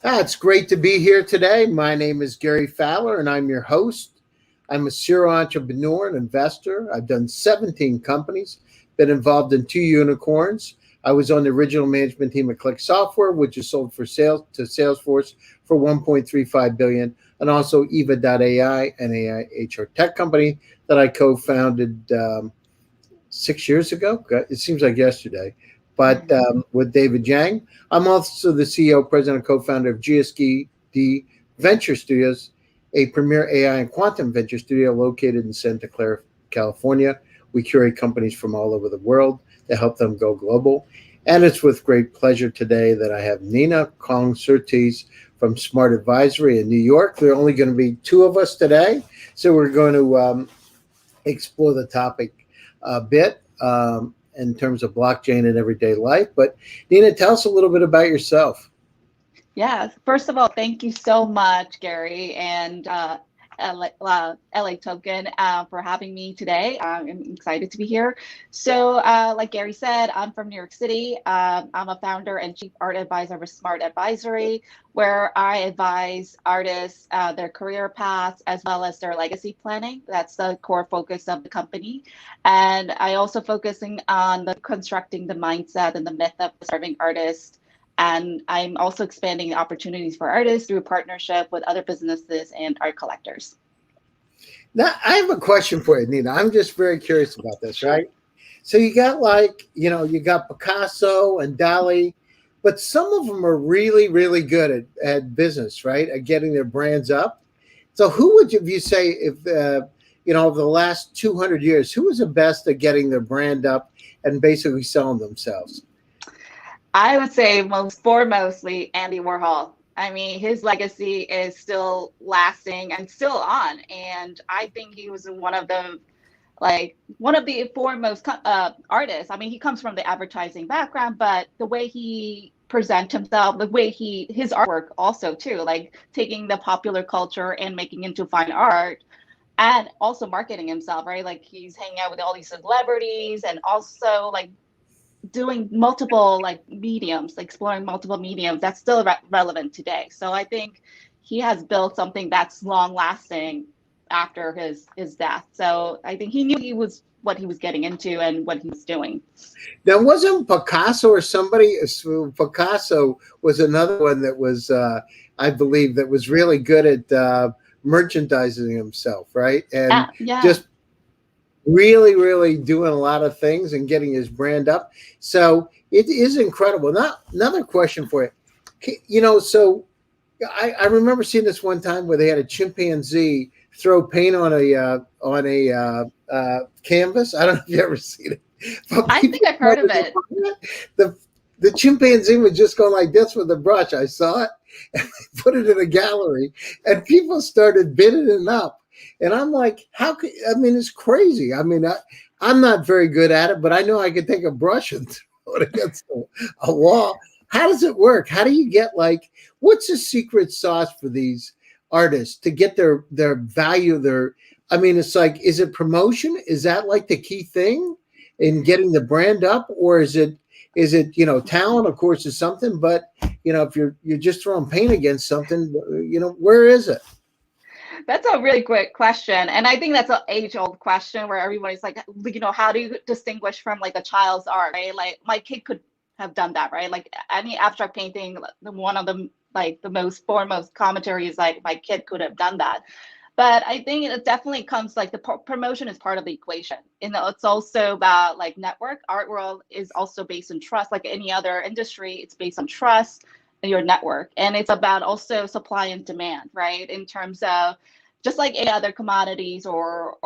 It's great to be here today. My name is Gary Fowler, and I'm your host. I'm a serial entrepreneur and investor. I've done 17 companies, been involved in two unicorns. I was on the original management team at Click Software, which is sold for sales to Salesforce for 1.35 billion, and also Eva.ai, an AI HR tech company that I co-founded 6 years ago. It seems like yesterday, but with David Yang. I'm also the CEO, president, and co-founder of GSD Venture Studios, a premier AI and quantum venture studio located in Santa Clara, California. We curate companies from all over the world to help them go global. And it's with great pleasure today that I have Nina Kong Surtees from Smart Advisory in New York. There are only going to be two of us today, so we're going to explore the topic a bit in terms of blockchain in everyday life. But Nina, tell us a little bit about yourself. Yeah, first of all, thank you so much, Gary and LA Token for having me today. I'm excited to be here. So, like Gary said, I'm from New York City. I'm a founder and chief art advisor of Smart Advisory, where I advise artists their career paths as well as their legacy planning. That's the core focus of the company. And I also focusing on the constructing the mindset and the myth of serving artists, and I'm also expanding opportunities for artists through partnership with other businesses and art collectors. Now, I have a question for you, Nina. I'm just very curious about this, Sure. right? So you got you got Picasso and Dali, but some of them are really, really good at business, right? At getting their brands up. So who would you say if, over the last 200 years, who was the best at getting their brand up and basically selling themselves? I would say most foremostly Andy Warhol. I mean, his legacy is still lasting and still on, and I think he was one of the foremost artists. I mean, he comes from the advertising background, but the way he present himself, the way his artwork also too, like taking the popular culture and making into fine art, and also marketing himself, right? Like he's hanging out with all these celebrities and also like doing multiple like mediums, exploring multiple mediums that's still relevant today. So I think he has built something that's long lasting after his death. So I think he knew he was what he was getting into and what he was doing. Now, wasn't Picasso or somebody? Picasso was another one that was, I believe, that was really good at merchandising himself, right? And Yeah. just really, really doing a lot of things and getting his brand up. So it is incredible. Now, another question for you. So I remember seeing this one time where they had a chimpanzee throw paint on a canvas. I don't know if you ever seen it. But I think I've heard of it. the the chimpanzee was just going like this with a brush. I saw it and I put it in a gallery, and people started bidding it up. And I'm like, how could, I mean, it's crazy. I mean, I'm not very good at it, but I know I could take a brush and throw it against a wall. How does it work? How do you get like, what's the secret sauce for these artists to get their value, I mean, it's like, is it promotion? Is that like the key thing in getting the brand up? Or is it, talent, of course, is something, but if you're just throwing paint against something, where is it? That's a really quick question. And I think that's an age-old question where everybody's like, how do you distinguish from like a child's art, right? Like my kid could have done that, right? Like any abstract painting, one of the like the most foremost commentary is like my kid could have done that. But I think it definitely comes like the promotion is part of the equation. It's also about like network. Art world is also based on trust. Like any other industry, it's based on trust and your network. And it's about also supply and demand, right? In terms of just like any other commodities or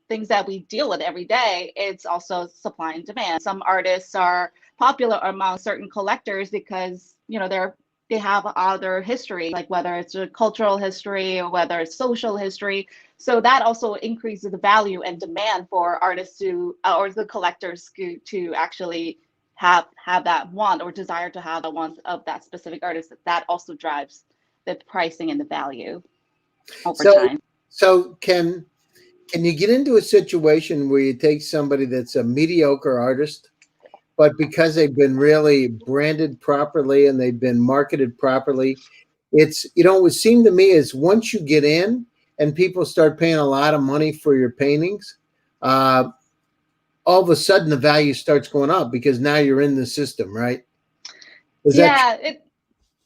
things that we deal with every day, it's also supply and demand. Some artists are popular among certain collectors because they have other history, like whether it's a cultural history or whether it's social history. So that also increases the value and demand for artists to or the collectors to actually have that want or desire to have the want of that specific artist. That also drives the pricing and the value over So time. so can you get into a situation where you take somebody that's a mediocre artist, but because they've been really branded properly and they've been marketed properly, it's, what would seem to me is once you get in and people start paying a lot of money for your paintings, uh, all of a sudden the value starts going up because now you're in the system, right? Is that true? Yeah,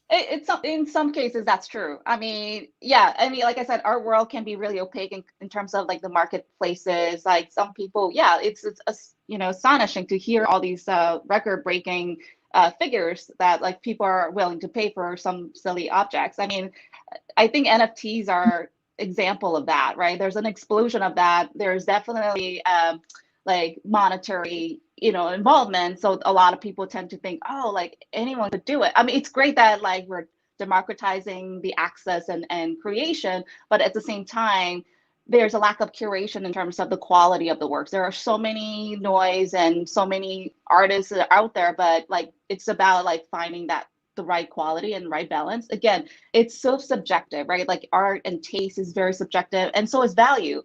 it's in some cases that's true. I mean, yeah, I mean, like I said, our world can be really opaque in terms of like the marketplaces. Like some people, yeah, it's astonishing to hear all these record-breaking figures that like people are willing to pay for some silly objects. I mean, I think NFTs are example of that, right? There's an explosion of that. There's definitely like monetary, involvement. So a lot of people tend to think, oh, like anyone could do it. I mean, it's great that like we're democratizing the access and creation, but at the same time, there's a lack of curation in terms of the quality of the works. There are so many noise and so many artists out there, but like it's about like finding that the right quality and right balance. Again, it's so subjective, right? Like art and taste is very subjective, and so is value.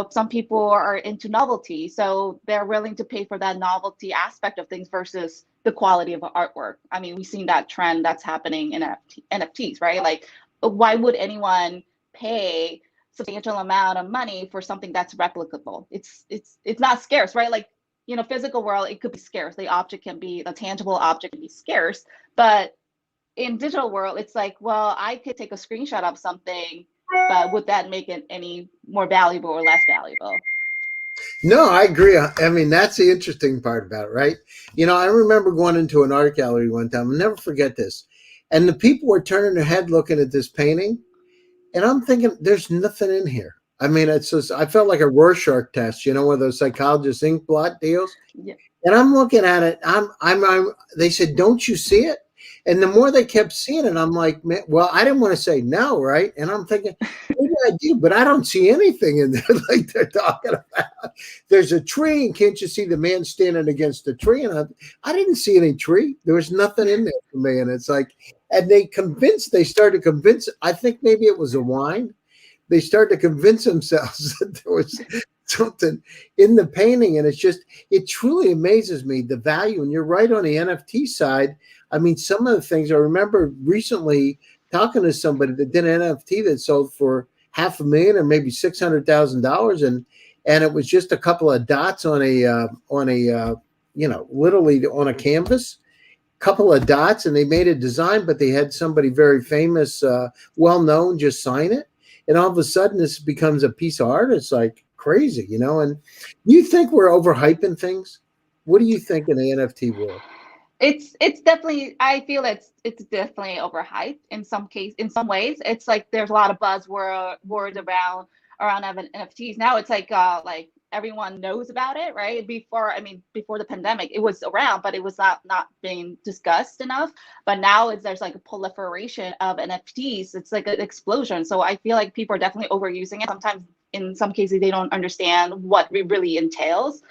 Some people are into novelty, so they're willing to pay for that novelty aspect of things versus the quality of artwork. I mean, we've seen that trend that's happening in NFTs, right? Like, why would anyone pay substantial amount of money for something that's replicable? It's not scarce, right? Like, physical world, it could be scarce. The tangible object can be scarce, but in digital world, it's like, well, I could take a screenshot of something, but would that make it any more valuable or less valuable? No, I agree. I mean, that's the interesting part about it, right? I remember going into an art gallery one time. I'll never forget this. And the people were turning their head looking at this painting. And I'm thinking, there's nothing in here. I mean, it's just, I felt like a Rorschach test, one of those psychologist ink blot deals. Yeah. And I'm looking at it. They said, don't you see it? And the more they kept seeing it, I'm like, man, well, I didn't want to say no, right? And I'm thinking, maybe I do, but I don't see anything in there like they're talking about. There's a tree, and can't you see the man standing against the tree? And I didn't see any tree. There was nothing in there for me. And it's like, and they started to convince, I think maybe it was a wine. They started to convince themselves that there was something in the painting. And it truly amazes me, the value. And you're right on the NFT side. I mean, some of the things I remember recently talking to somebody that did an NFT that sold for $500,000 or maybe $600,000, and it was just a couple of dots on a literally on a canvas, couple of dots, and they made a design, but they had somebody very famous, well known, just sign it, and all of a sudden this becomes a piece of art. It's like crazy, And you think we're overhyping things? What do you think in the NFT world? It's definitely, I feel it's definitely overhyped in some ways. It's like there's a lot of words around NFTs. Now it's like everyone knows about it, right? Before the pandemic, it was around, but it was not being discussed enough. But now there's like a proliferation of NFTs. It's like an explosion. So I feel like people are definitely overusing it. Sometimes in some cases they don't understand what it really entails.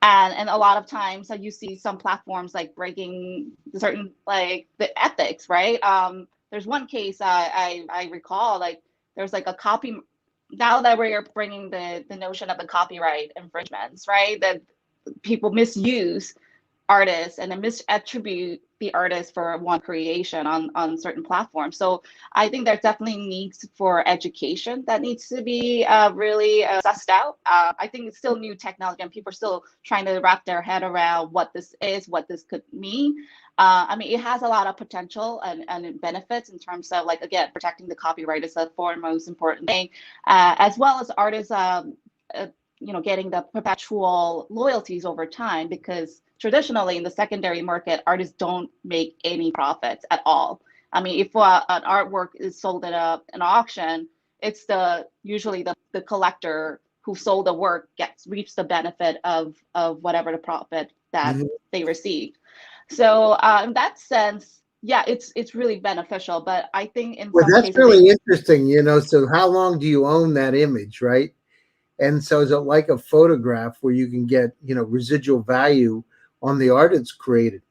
And a lot of times you see some platforms like breaking certain like the ethics, right? There's one case I recall, like there's like a copy. Now that we're bringing the notion of the copyright infringements, right? That people misuse artists and then misattribute the artist for one creation on certain platforms. So I think there's definitely needs for education that needs to be really sussed out. I think it's still new technology and people are still trying to wrap their head around what this is, what this could mean. I mean, it has a lot of potential and benefits in terms of, like, again, protecting the copyright is the foremost important thing, as well as artists, getting the perpetual loyalties over time, because traditionally in the secondary market, artists don't make any profits at all. I mean, if an artwork is sold at an auction, it's usually the collector who sold the work reaps the benefit of whatever the profit that they received. So in that sense, yeah, it's really beneficial. But I think in some That's cases, really interesting. So how long do you own that image, right? And so is it like a photograph where you can get, residual value on the art it's created?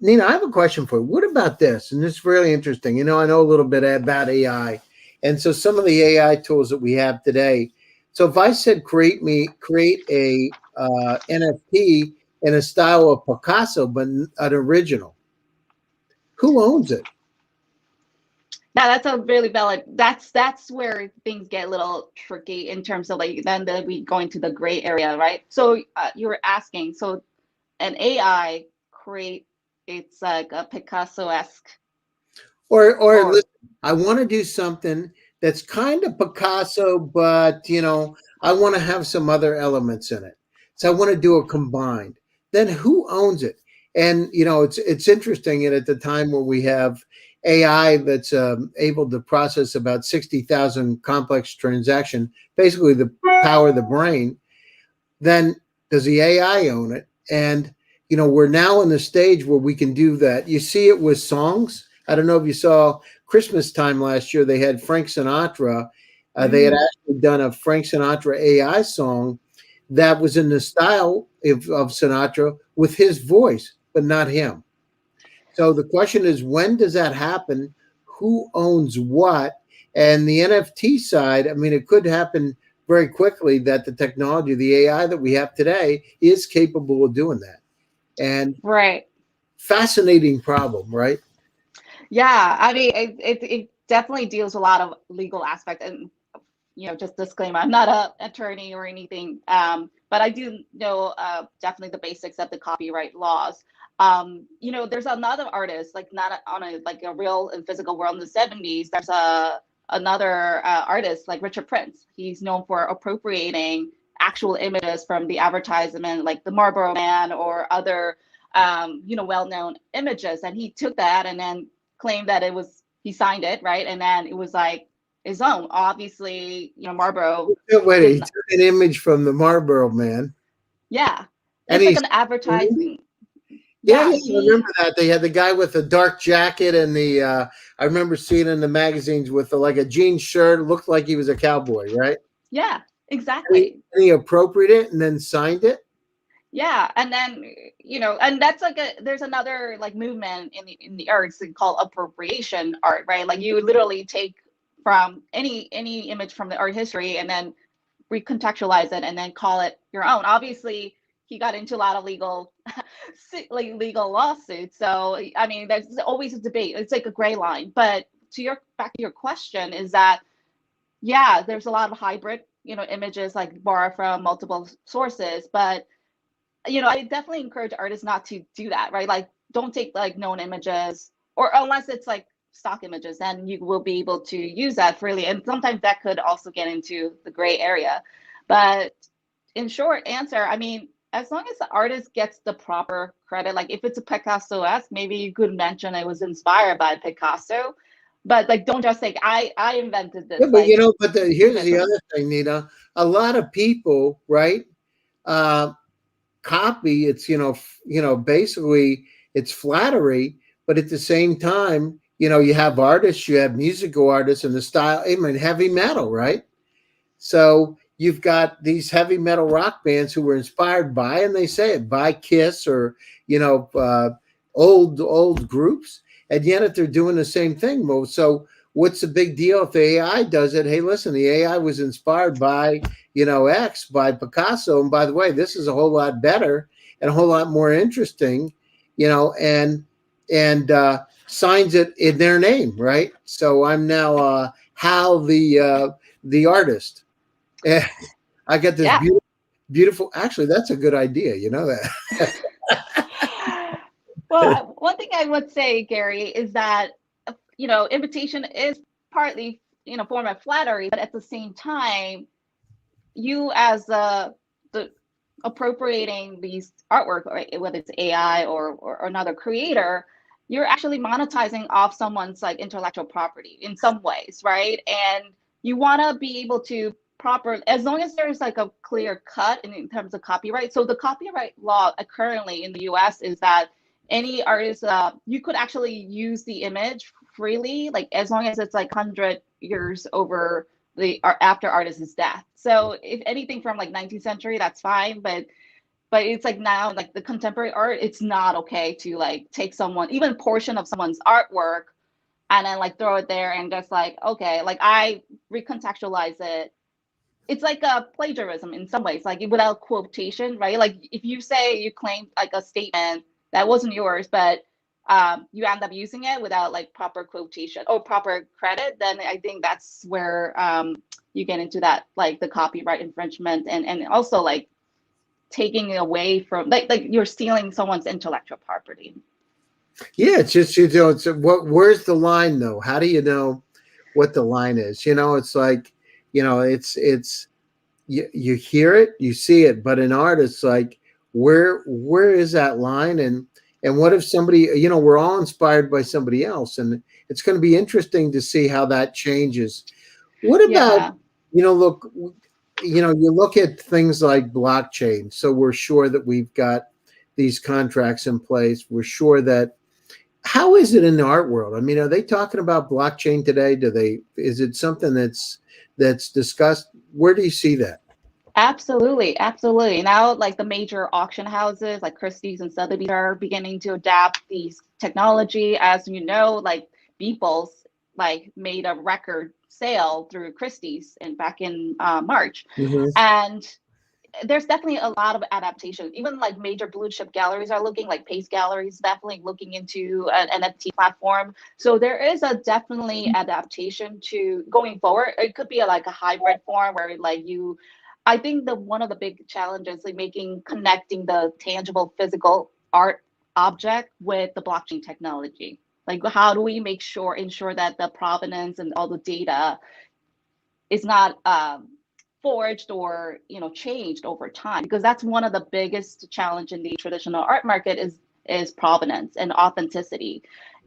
Nina, I have a question for you. What about this? And this is really interesting. I know a little bit about AI. And so some of the AI tools that we have today. So if I said create a NFT, in a style of Picasso, but an original. Who owns it? Yeah, that's a really valid. That's where things get a little tricky in terms of like then we go into the gray area, right? So you were asking, so an AI create it's like a Picasso-esque Or or listen, I want to do something that's kind of Picasso, but I want to have some other elements in it. So I want to do a combined. Then who owns it? And it's interesting. And at the time where we have AI that's able to process about 60,000 complex transaction, basically the power of the brain, then does the AI own it? And we're now in the stage where we can do that. You see it with songs. I don't know if you saw Christmas time last year. They had Frank Sinatra. They had actually done a Frank Sinatra AI song that was in the style of Sinatra with his voice, but not him. So the question is, when does that happen? Who owns what? And the NFT side, I mean, it could happen very quickly that the technology, the AI that we have today, is capable of doing that. And right. fascinating problem, right? Yeah, I mean it definitely deals a lot of legal aspect and just disclaimer, I'm not an attorney or anything, but I do know definitely the basics of the copyright laws. There's another artist, like not on a like a real and physical world in the 70s. There's another artist like Richard Prince. He's known for appropriating actual images from the advertisement, like the Marlboro Man or other well-known images, and he took that and then claimed that he signed it, right? And then it was like his own. Obviously, Marlboro Wait, he didn't. took an image from the Marlboro Man. Yeah, And it's like he's, an advertising. yeah, Yeah, I remember that. They had the guy with the dark jacket and I remember seeing in the magazines with like a jean shirt, looked like he was a cowboy, right? yeah, And he, exactly. and he appropriated it and then signed it. Yeah, and then and that's like there's another like movement in the arts called appropriation art, right? Like you literally take from any image from the art history and then recontextualize it and then call it your own. Obviously, he got into a lot of legal legal lawsuits. So I mean, there's always a debate. It's like a gray line. But back to your question is that yeah, there's a lot of hybrid images like borrow from multiple sources, but I definitely encourage artists not to do that, right? Like, don't take like known images, or unless it's like stock images, then you will be able to use that freely. And sometimes that could also get into the gray area. But in short answer, I mean, as long as the artist gets the proper credit, like if it's a Picasso-esque, maybe you could mention it was inspired by Picasso, but like don't just say I invented this. Yeah, but Like keep here's it the from other thing, Nina. A lot of people, right? Uh, Copy. It's basically it's flattery, but at the same time, you have artists, you have musical artists, and the style. I mean, heavy metal, right? So you've got these heavy metal rock bands who were inspired by, and they say it, by Kiss or old groups, and yet they're doing the same thing. Well, so what's the big deal if the AI does it? Hey, listen, the AI was inspired by X, by Picasso, and by the way, this is a whole lot better and a whole lot more interesting, and signs it in their name, right? So I'm now Hal the artist. Yeah, I got this yeah. beautiful. Actually, that's a good idea. You know that. Well, one thing I would say, Gary, is that invitation is partly form of flattery, but at the same time, you as the appropriating these artwork, right, whether it's AI or another creator, you're actually monetizing off someone's like intellectual property in some ways, right? And you want to be able to as long as there's like a clear cut in terms of copyright. So the copyright law currently in the US is that any artist, you could actually use the image freely, like as long as it's like 100 years over the after artist's death. So if anything from like 19th century, that's fine, but it's like now like the contemporary art, it's not okay to like take someone, even a portion of someone's artwork, and then like throw it there and just like, okay, like I recontextualize it it's like a plagiarism in some ways, like without quotation, right? Like if you say you claim like a statement that wasn't yours, but you end up using it without like proper quotation or proper credit, then I think that's where you get into that, like the copyright infringement, and also like taking away from like you're stealing someone's intellectual property. Yeah, it's just, it's where's the line though? How do you know what the line is? It's like, it's you hear it, you see it, but in art, it's like where is that line? And what if somebody, we're all inspired by somebody else, and it's going to be interesting to see how that changes. What about, Yeah. look, you look at things like blockchain. So we're sure that we've got these contracts in place. We're sure that, how is it in the art world? I mean, are they talking about blockchain today? Is it something that's discussed? Where do you see that? Absolutely, absolutely. Now, like the major auction houses like Christie's and Sotheby's are beginning to adapt these technology. As you know, like Beeple's like made a record sale through Christie's and back in March, Mhm. and there's definitely a lot of adaptation. Even like major blue chip galleries are looking, like Pace Galleries, definitely looking into an NFT platform. So there is a definitely adaptation to going forward. It could be like a hybrid form where like you, I think the one of the big challenges like connecting the tangible physical art object with the blockchain technology. Like how do we ensure that the provenance and all the data is not forged or changed over time, because that's one of the biggest challenge in the traditional art market is provenance and authenticity,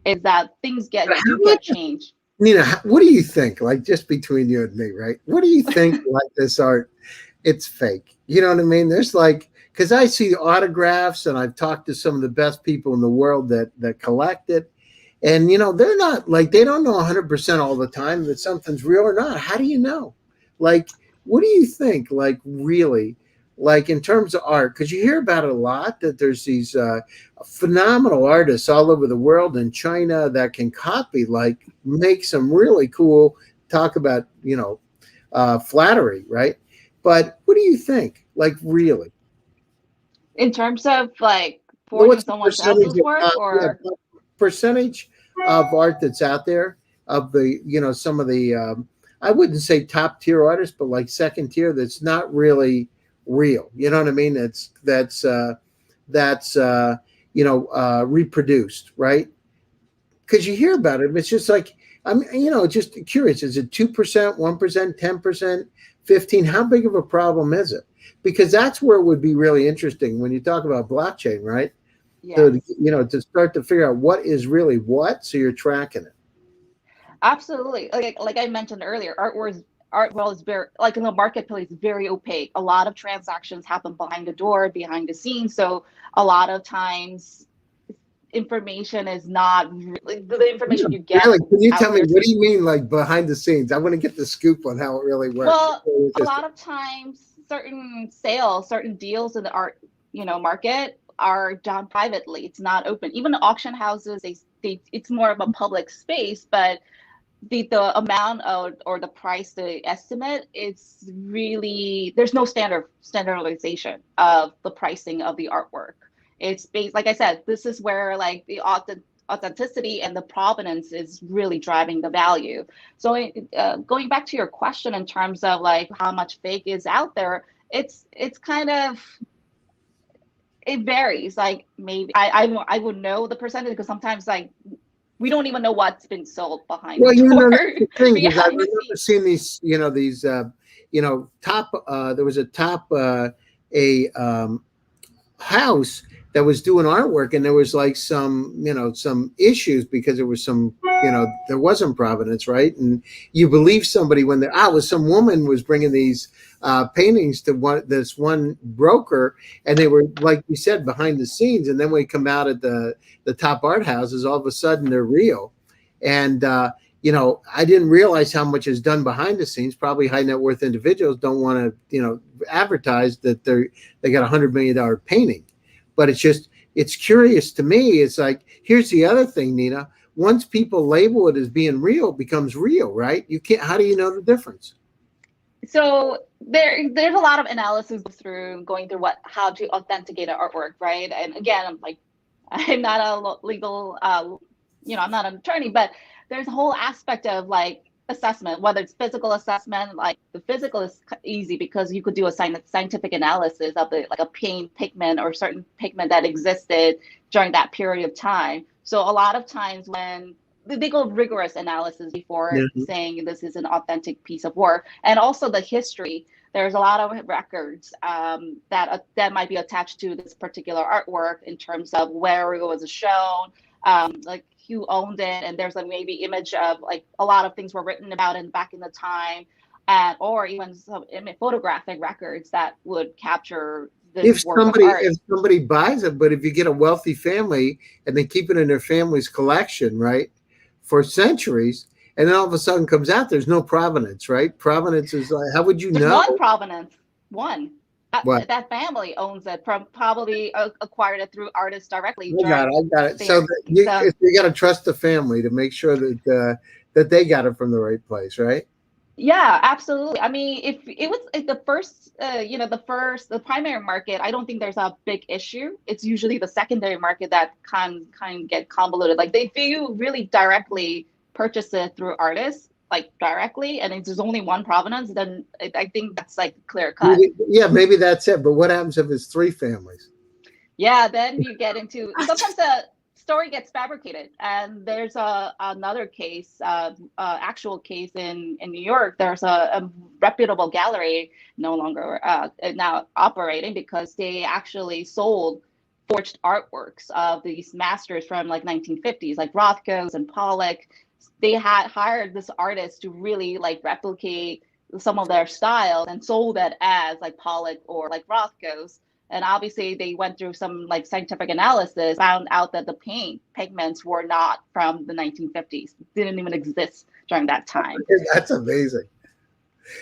is that things do get changed. Nina, what do you think? Like, just between you and me, right? What do you think? Like, this art, it's fake. You know what I mean? There's like, because I see autographs, and I've talked to some of the best people in the world that collect it, and they're not like, they don't know 100% all the time that something's real or not. How do you know? Like, what do you think? Like, really, like in terms of art, because you hear about it a lot, that there's these phenomenal artists all over the world in China that can copy, like make some really cool, talk about flattery, right? But what do you think? Like, really? In terms of like forging What's the someone percentage else's work, yeah, or percentage of art that's out there, of the some of the I wouldn't say top tier artists, but like second tier, that's not really real. You know what I mean? That's reproduced, right? Because you hear about it, it's just like, I'm just curious. Is it 2%, 1%, 10%, 15? How big of a problem is it? Because that's where it would be really interesting when you talk about blockchain, right? So yes. to start to figure out what is really what, so you're tracking it. Absolutely. Like I mentioned earlier, art world is very, like in the marketplace, very opaque. A lot of transactions happen behind the door, behind the scenes. So a lot of times information is not really, the information you get Really? Can you tell out me, there. what do you mean, like behind the scenes? I want to get the scoop on how it really works. Well, a lot of times certain deals in the art, market are done privately. It's not open. Even the auction houses, it's more of a public space, but the amount of, or the price they estimate, it's really, there's no standardization of the pricing of the artwork. It's based, like I said, this is where like the authenticity and the provenance is really driving the value. So going back to your question in terms of like how much fake is out there, it's kind of, it varies. Like maybe I would know the percentage, because sometimes like we don't even know what's been sold behind the Well, door, that's the thing, because I behind the remember scenes. seeing these top. There was a top a house that was doing artwork, and there was like some issues because there was there wasn't provenance, right? And you believe somebody when was some woman was bringing these paintings to this one broker, and they were, like you said, behind the scenes, and then when we come out at the top art houses, all of a sudden they're real. And I didn't realize how much is done behind the scenes. Probably high net worth individuals don't want to advertise that they got $100 million painting. But it's curious to me. It's like, here's the other thing, Nina. Once people label it as being real, it becomes real, right? You can't. How do you know the difference? So there's a lot of analysis through going through how to authenticate an artwork, right? And again, I'm not a legal, I'm not an attorney, but there's a whole aspect of like assessment, whether it's physical assessment. Like the physical is easy because you could do a scientific analysis of the like a paint pigment or certain pigment that existed during that period of time. So a lot of times when they go rigorous analysis before Mhm. saying this is an authentic piece of work, and also the history. There's a lot of records that might be attached to this particular artwork in terms of where it was shown, like who owned it, and there's like maybe image of like a lot of things were written about in back in the time, and or even some photographic records that would capture this work of art. If somebody buys it, but if you get a wealthy family and they keep it in their family's collection, right, for centuries, and then all of a sudden comes out, there's no provenance, right? Provenance is like, how would you There's know one provenance, one. what? That family owns it, probably acquired it through artists directly I got during it. I got it. So their. that So you got to trust the family to make sure that they got it from the right place, right? yeah, absolutely. I mean, if the first, the primary market, I don't think there's a big issue. It's usually the secondary market that can get convoluted. Like if you really directly purchase it through artists, like directly, and there's only one provenance, then I think that's like clear cut. Yeah, maybe that's it. But what happens if it's three families? Yeah, then you get into sometimes the story gets fabricated, and there's another case, actual case in New York. There's a reputable gallery no longer now operating because they actually sold forged artworks of these masters from like 1950s, like Rothko's and Pollock. They had hired this artist to really like replicate some of their styles and sold it as like Pollock or like Rothko's, and obviously they went through some like scientific analysis, found out that the paint pigments were not from the 1950s, didn't even exist during that time. That's amazing.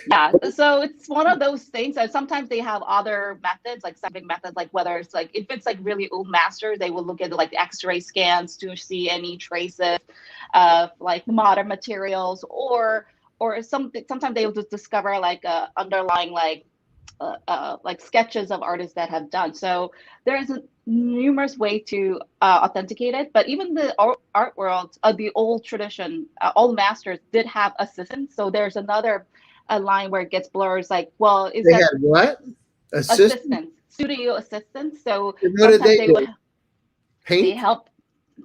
Yeah, so it's one of those things. And sometimes they have other methods, like scientific methods, like whether it's like if it's like really old masters, they will look at like X-ray scans to see any traces of like modern materials, or something. Sometimes they will just discover like underlying like sketches of artists that have done. So there's a numerous way to authenticate it. But even the art world, the old tradition, old masters did have assistants. So there's another line where it gets blurred. It's like, well, is They that had what? Assistant? assistants, studio assistants? So And what did sometimes they they do? would they Paint? help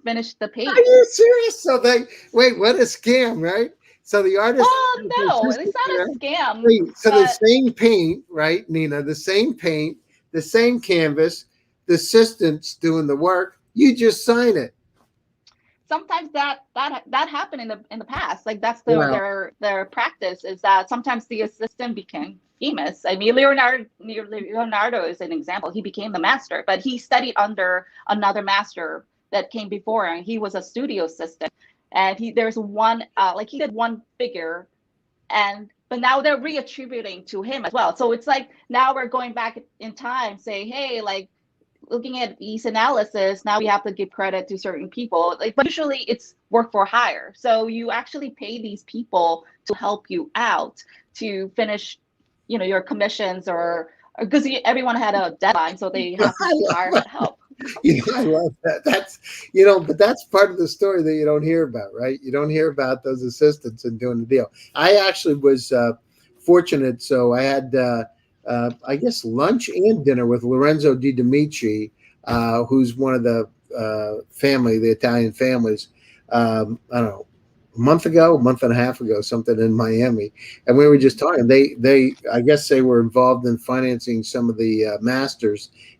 finish the Are paint. you serious? So they wait, what a scam, right? So the artist, Well, no, it's not a scam, wait, so the but same paint, right, Nina? The same paint, the same canvas, the assistant's doing the work. You just sign it. sometimes that happened in the past. Like that's Wow. their practice is that sometimes the assistant became famous. I mean, Leonardo is an example. He became the master, but he studied under another master that came before, and he was a studio assistant. And there's one like he did one figure, and but now they're reattributing to him as well. So it's like now we're going back in time, say, hey, like looking at these analysis, now we have to give credit to certain people. Like, but usually it's work for hire. So you actually pay these people to help you out to finish, your commissions or because everyone had a deadline, so they have to I love hire that. help. I love that. That's but that's part of the story that you don't hear about, right? You don't hear about those assistants and doing the deal. I actually was fortunate, so I had I guess lunch and dinner with Lorenzo Di Domici, who's one of the the Italian families. I don't know, a month and a half ago, something in Miami, and we were just talking. I guess they were involved in financing some of the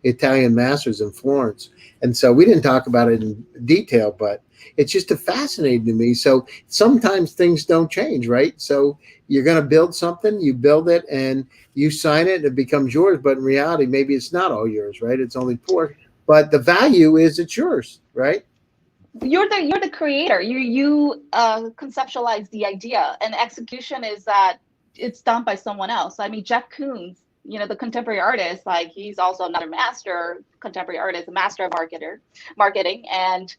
Italian masters in Florence, and so we didn't talk about it in detail, but it's just fascinating to me. So sometimes things don't change, right? So you're going to build something, you build it, and you sign it, and it becomes yours. But in reality, maybe it's not all yours, right? It's only poor, but the value is it's yours, right? You're the creator. You conceptualize the idea, and execution is that it's done by someone else. I mean, Jeff Koons, the contemporary artist, like he's also another contemporary artist, a master of marketing, and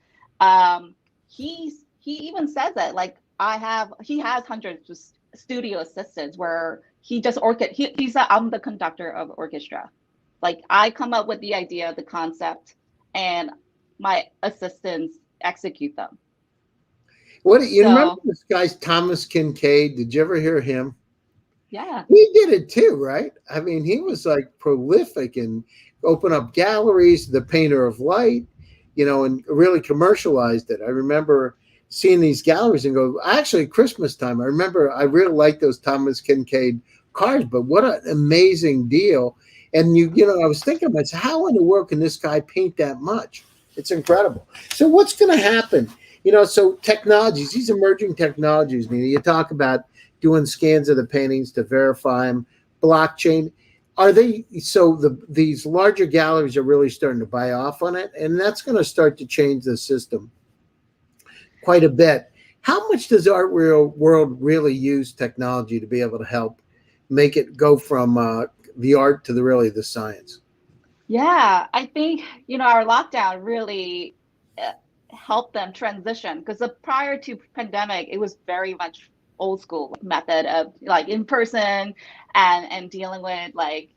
he even says that like he has hundreds of studio assistants where he just he's a, I'm the conductor of orchestra. Like I come up with the idea, the concept, and my assistants execute them. What you remember So this guy's Thomas Kincaid? Did you ever hear him? yeah. He did it too, right? I mean, he was like prolific and open up galleries, the painter of light, and really commercialized it. I remember seeing these galleries and go, actually, Christmas time. I remember I really liked those Thomas Kincaid cars, but what an amazing deal. And I was thinking to myself, how in the world can this guy paint that much? It's incredible. So what's going to happen? So technologies, these emerging technologies, you talk about doing scans of the paintings to verify them, blockchain. Are they so these larger galleries are really starting to buy off on it, and that's going to start to change the system quite a bit. How much does art world really use technology to be able to help make it go from the art to the science? Yeah, I think, our lockdown really helped them transition because prior to pandemic, it was very much old school method of like in person and dealing with like,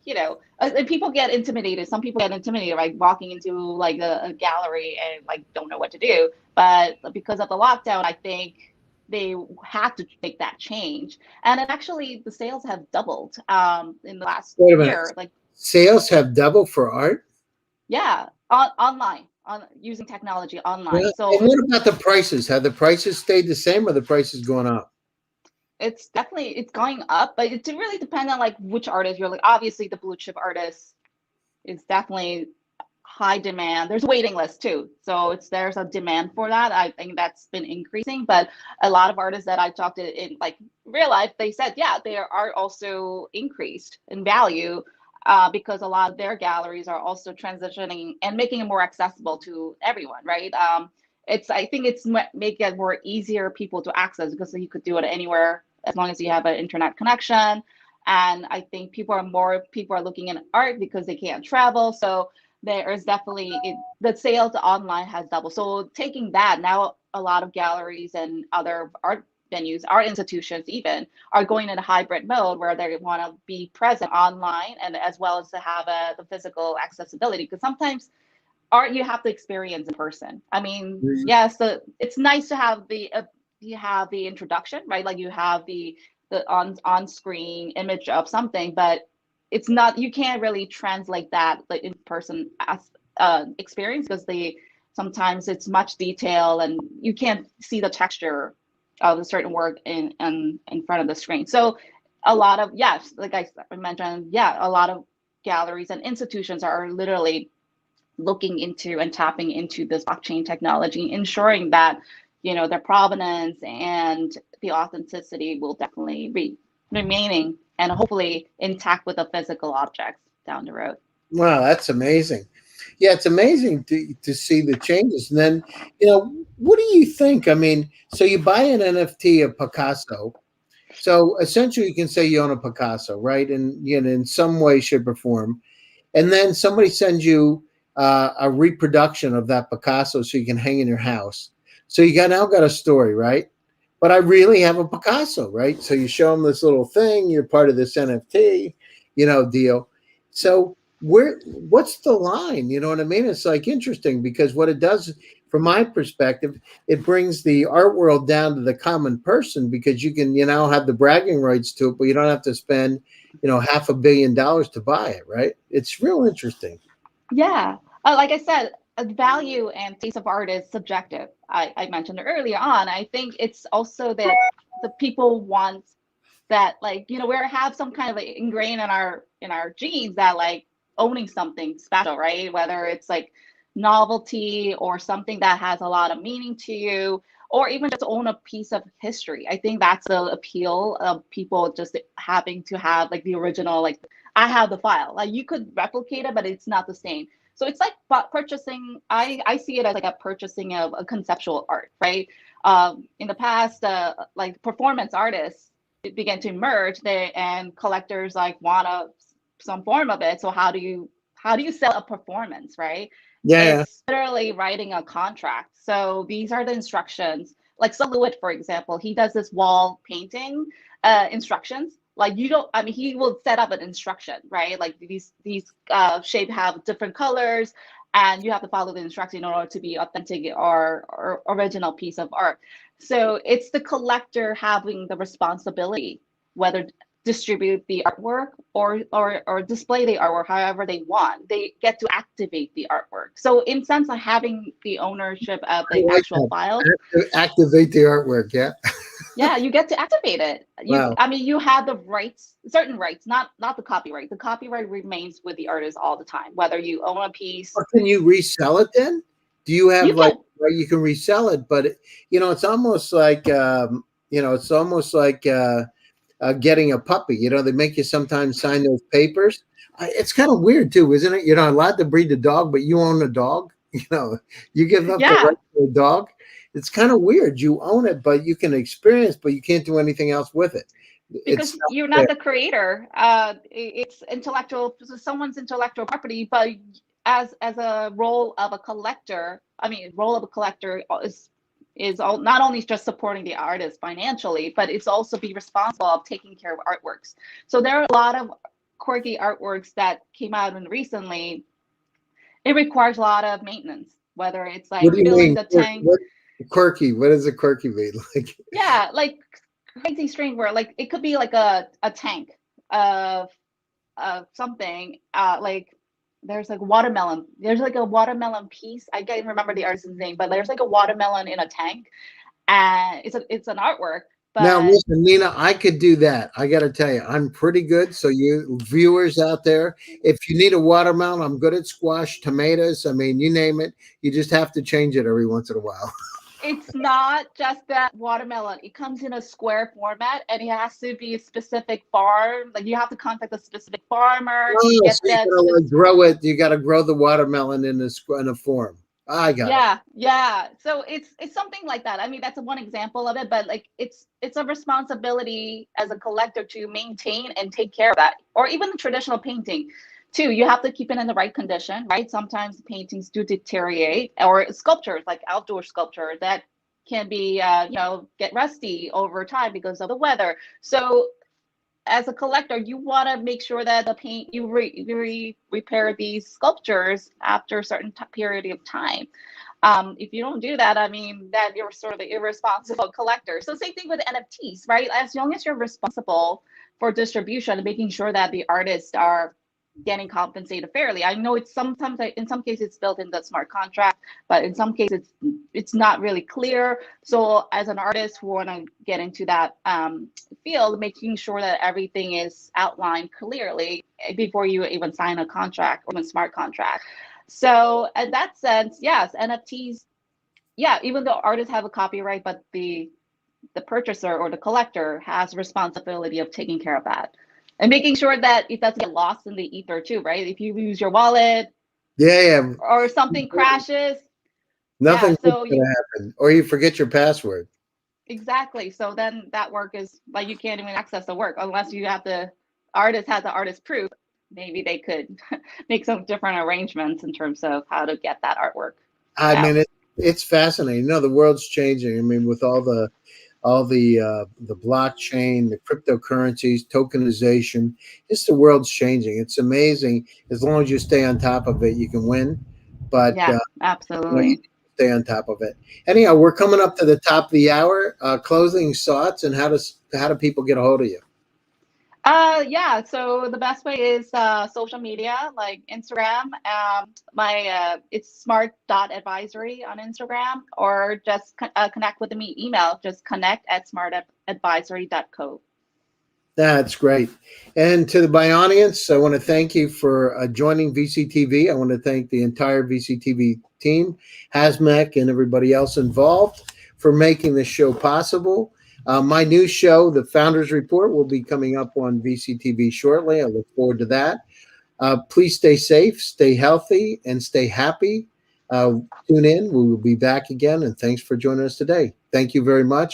and people get intimidated. Some people get intimidated, like walking into like a gallery and like don't know what to do. But because of the lockdown, I think they had to make that change. And it actually, the sales have doubled in the last Wait a minute. year. Like, Sales have doubled for art? yeah, online, on using technology Yeah. online. And So what about the prices? Have the prices stayed the same or the prices going up? it's going up, but it really depends on like which artist you're like. Obviously, the blue chip artist is definitely high demand. There's a waiting list too, so there's a demand for that. I think that's been increasing, but a lot of artists that I talked to in like real life, they said yeah, their art also increased in value because a lot of their galleries are also transitioning and making it more accessible to everyone, right? I think it's make it more easier people to access because you could do it anywhere as long as you have an internet connection. And I think people are looking at art because they can't travel. So there is definitely the sales online has doubled. So taking that now, a lot of galleries and other art venues, art institutions even are going in a hybrid mode where they want to be present online and as well as to have the physical accessibility. Because sometimes art you have to experience in person. I mean, yes, it's nice to have you have the introduction, right? Like you have the on screen image of something, but it's not, you can't really translate that like in person as experience because sometimes it's much detail and you can't see the texture of a certain work in front of the screen. So a lot of, yes, like I mentioned, yeah, a lot of galleries and institutions are literally looking into and tapping into this blockchain technology, ensuring that their provenance and the authenticity will definitely be remaining and hopefully intact with the physical objects down the road. Wow, that's amazing. Yeah, it's amazing to see the changes. And then, what do you think? I mean, so you buy an NFT of Picasso. So essentially, you can say you own a Picasso, right? And in some way, shape, or form. And then somebody sends you a reproduction of that Picasso so you can hang in your house. So you now got a story, right? But I really have a Picasso, right? So you show them this little thing. You're part of this NFT, deal. So what's the line? You know what I mean? It's like interesting because what it does, from my perspective, it brings the art world down to the common person because you can, have the bragging rights to it, but you don't have to spend, $500 million to buy it, right? It's real interesting. Yeah, like I said, value and taste of art is subjective. I mentioned earlier on. I think it's also that the people want that, like, we have some kind of like ingrained in our genes that like owning something special, right? Whether it's like novelty or something that has a lot of meaning to you, or even just own a piece of history. I think that's the appeal of people just having to have like the original, like I have the file. Like you could replicate it, but it's not the same. So it's like purchasing. I see it as like a purchasing of a conceptual art, right? In the past, like performance artists began to emerge there, and collectors like want some form of it. So how do you sell a performance, right? Yeah. It's literally writing a contract. So these are the instructions. Like Silhouette, for example, he does this wall painting instructions. Like you don't, I mean, he will set up an instruction, right? Like these shape have different colors, and you have to follow the instruction in order to be authentic or original piece of art. So it's the collector having the responsibility, whether distribute the artwork or display the artwork however they want. They get to activate the artwork. So in sense of having the ownership of I the like actual file, that. Activate the artwork. Yeah. yeah, you get to activate it. Wow. I mean, you have the rights, certain rights, not the copyright. The copyright remains with the artist all the time, whether you own a piece. Or can you resell it then? Do you have You like, can, well, you can resell it, but it's almost like it's almost like getting a puppy. They make you sometimes sign those papers. It's kind of weird too, isn't it? You're not allowed to breed the dog, but you own the dog. You give up the yeah, right to a dog. It's kind of weird. You own it, but you can experience, but you can't do anything else with it. It's because not you're fair. not the creator. It's intellectual, someone's intellectual property, but as a role of a collector, I mean, role of a collector is not only just supporting the artist financially, but it's also be responsible of taking care of artworks. So there are a lot of quirky artworks that came out and recently. It requires a lot of maintenance, whether it's What like do you filling mean? the tank. Quirky? What does a quirky mean? Like, Yeah, like crazy string where like it could be like a tank of something like there's like watermelon. There's like a watermelon piece. I can't remember the artist's name, but there's like a watermelon in a tank, and it's an artwork. now, But listen, Nina, I could do that. I got to tell you, I'm pretty good. So, you viewers out there, if you need a watermelon, I'm good at squash, tomatoes. I mean, you name it. You just have to change it every once in a while. it's not just that watermelon. It comes in a square format, and it has to be a specific farm. Like you have to contact a specific farmer to Oh, get so you that. gotta like grow it. You got to grow the watermelon in a form. I got it. Yeah, yeah. So it's something like that. I mean, that's one example of it, but like it's a responsibility as a collector to maintain and take care of that. Or even the traditional painting, too. You have to keep it in the right condition, right? Sometimes paintings do deteriorate, or sculptures like outdoor sculpture that can be get rusty over time because of the weather. So as a collector, you want to make sure that the paint repair these sculptures after a certain period of time. If you don't do that, I mean, that you're sort of the irresponsible collector. So same thing with NFTs, right? As long as you're responsible for distribution, making sure that the artists are getting compensated fairly. I know it's sometimes in some cases it's built in the smart contract, but in some cases it's not really clear. So as an artist who want to get into that field, making sure that everything is outlined clearly before you even sign a contract or a smart contract. So in that sense, yes, NFTs, yeah, even though artists have a copyright, but the purchaser or the collector has responsibility of taking care of that and making sure that it doesn't get lost in the ether too, right? If you lose your wallet Yeah, or something crashes, yeah, nothing good's so you gonna happen, or you forget your password. exactly. So then that work is like you can't even access the work unless you have the artist has the artist proof. Maybe they could make some different arrangements in terms of how to get that artwork I out. mean, it's fascinating. The world's changing. I mean, with all the blockchain, the cryptocurrencies, tokenization, just the world's changing. It's amazing. As long as you stay on top of it, you can win. But Yeah, you absolutely. stay on top of it. Anyhow, we're coming up to the top of the hour. Closing thoughts, and how do people get a hold of you? Yeah, so the best way is social media like Instagram. My it's smart.advisory on Instagram, or just connect with me email, just connect@smartadvisory.co. That's great. And to my audience, I want to thank you for joining VCTV. I want to thank the entire VCTV team, Hasmek, and everybody else involved for making this show possible. My new show, The Founders Report, will be coming up on VCTV shortly. I look forward to that. Please stay safe, stay healthy, and stay happy. Uh, Tune in. We will be back again. And thanks for joining us today. Thank you very much.